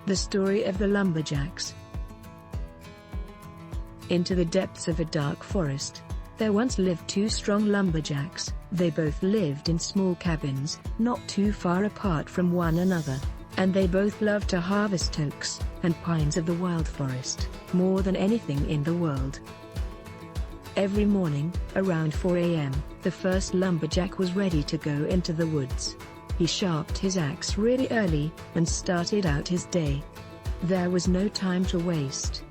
The story of the Lumberjacks. Into the depths of a dark forest, there once lived two strong lumberjacks. They both lived in small cabins, not too far apart from one another, and they both loved to harvest oaks and pines of the wild forest, more than anything in the world. Every morning, around 4 a.m., the first lumberjack was ready to go into the woods. He sharpened his axe really early, and started out his day. There was no time to waste.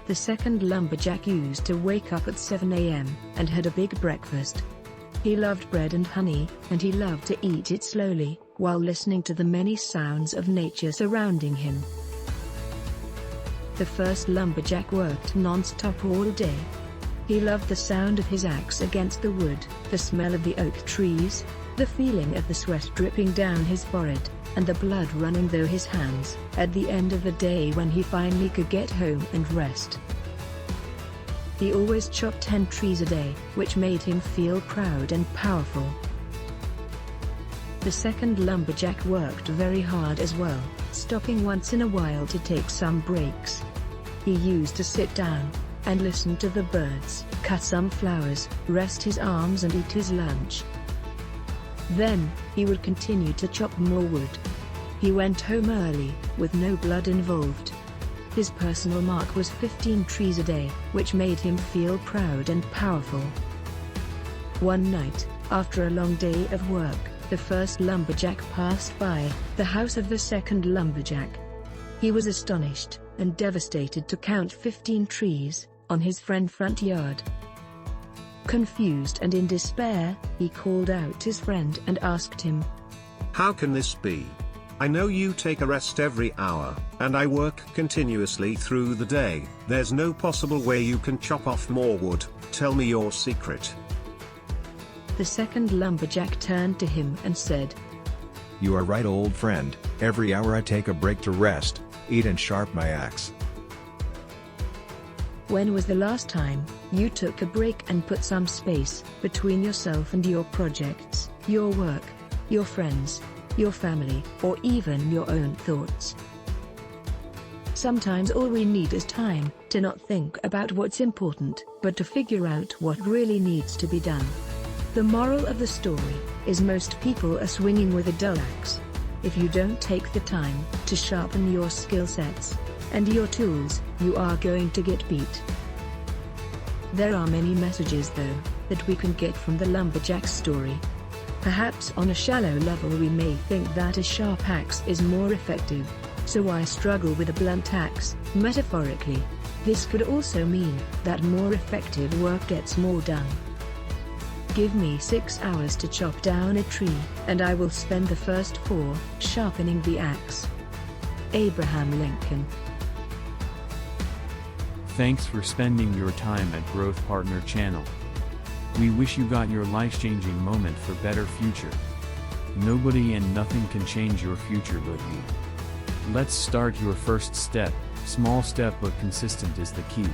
The second lumberjack used to wake up at 7 a.m., and had a big breakfast. He loved bread and honey, and he loved to eat it slowly, while listening to the many sounds of nature surrounding him. The first lumberjack worked non-stop all day. He loved the sound of his axe against the wood, the smell of the oak trees, the feeling of the sweat dripping down his forehead, and the blood running through his hands, at the end of the day when he finally could get home and rest. He always chopped 10 trees a day, which made him feel proud and powerful. The second lumberjack worked very hard as well, stopping once in a while to take some breaks. He used to sit down and listen to the birds, cut some flowers, rest his arms and eat his lunch. Then, he would continue to chop more wood. He went home early, with no blood involved. His personal mark was 15 trees a day, which made him feel proud and powerful. One night, after a long day of work, the first lumberjack passed by the house of the second lumberjack. He was astonished and devastated to count 15 trees on his friend's front yard. Confused and in despair, he called out his friend and asked him, "How can this be? I know you take a rest every hour, and I work continuously through the day. There's no possible way you can chop off more wood. Tell me your secret." The second lumberjack turned to him and said, "You are right, old friend. Every hour I take a break to rest, eat and sharpen my axe." "When was the last time you took a break and put some space between yourself and your projects, your work, your friends, your family, or even your own thoughts?" Sometimes all we need is time to not think about what's important, but to figure out what really needs to be done. The moral of the story is most people are swinging with a dull axe. If you don't take the time to sharpen your skill sets and your tools, you are going to get beat. There are many messages though, that we can get from the lumberjack story. Perhaps on a shallow level we may think that a sharp axe is more effective, so I struggle with a blunt axe, metaphorically. This could also mean that more effective work gets more done. Give me 6 hours to chop down a tree, and I will spend the first 4 sharpening the axe. Abraham Lincoln. Thanks for spending your time at Growth Partner Channel. We wish you got your life-changing moment for better future. Nobody and nothing can change your future but you. Let's start your first step. Small step but consistent is the key.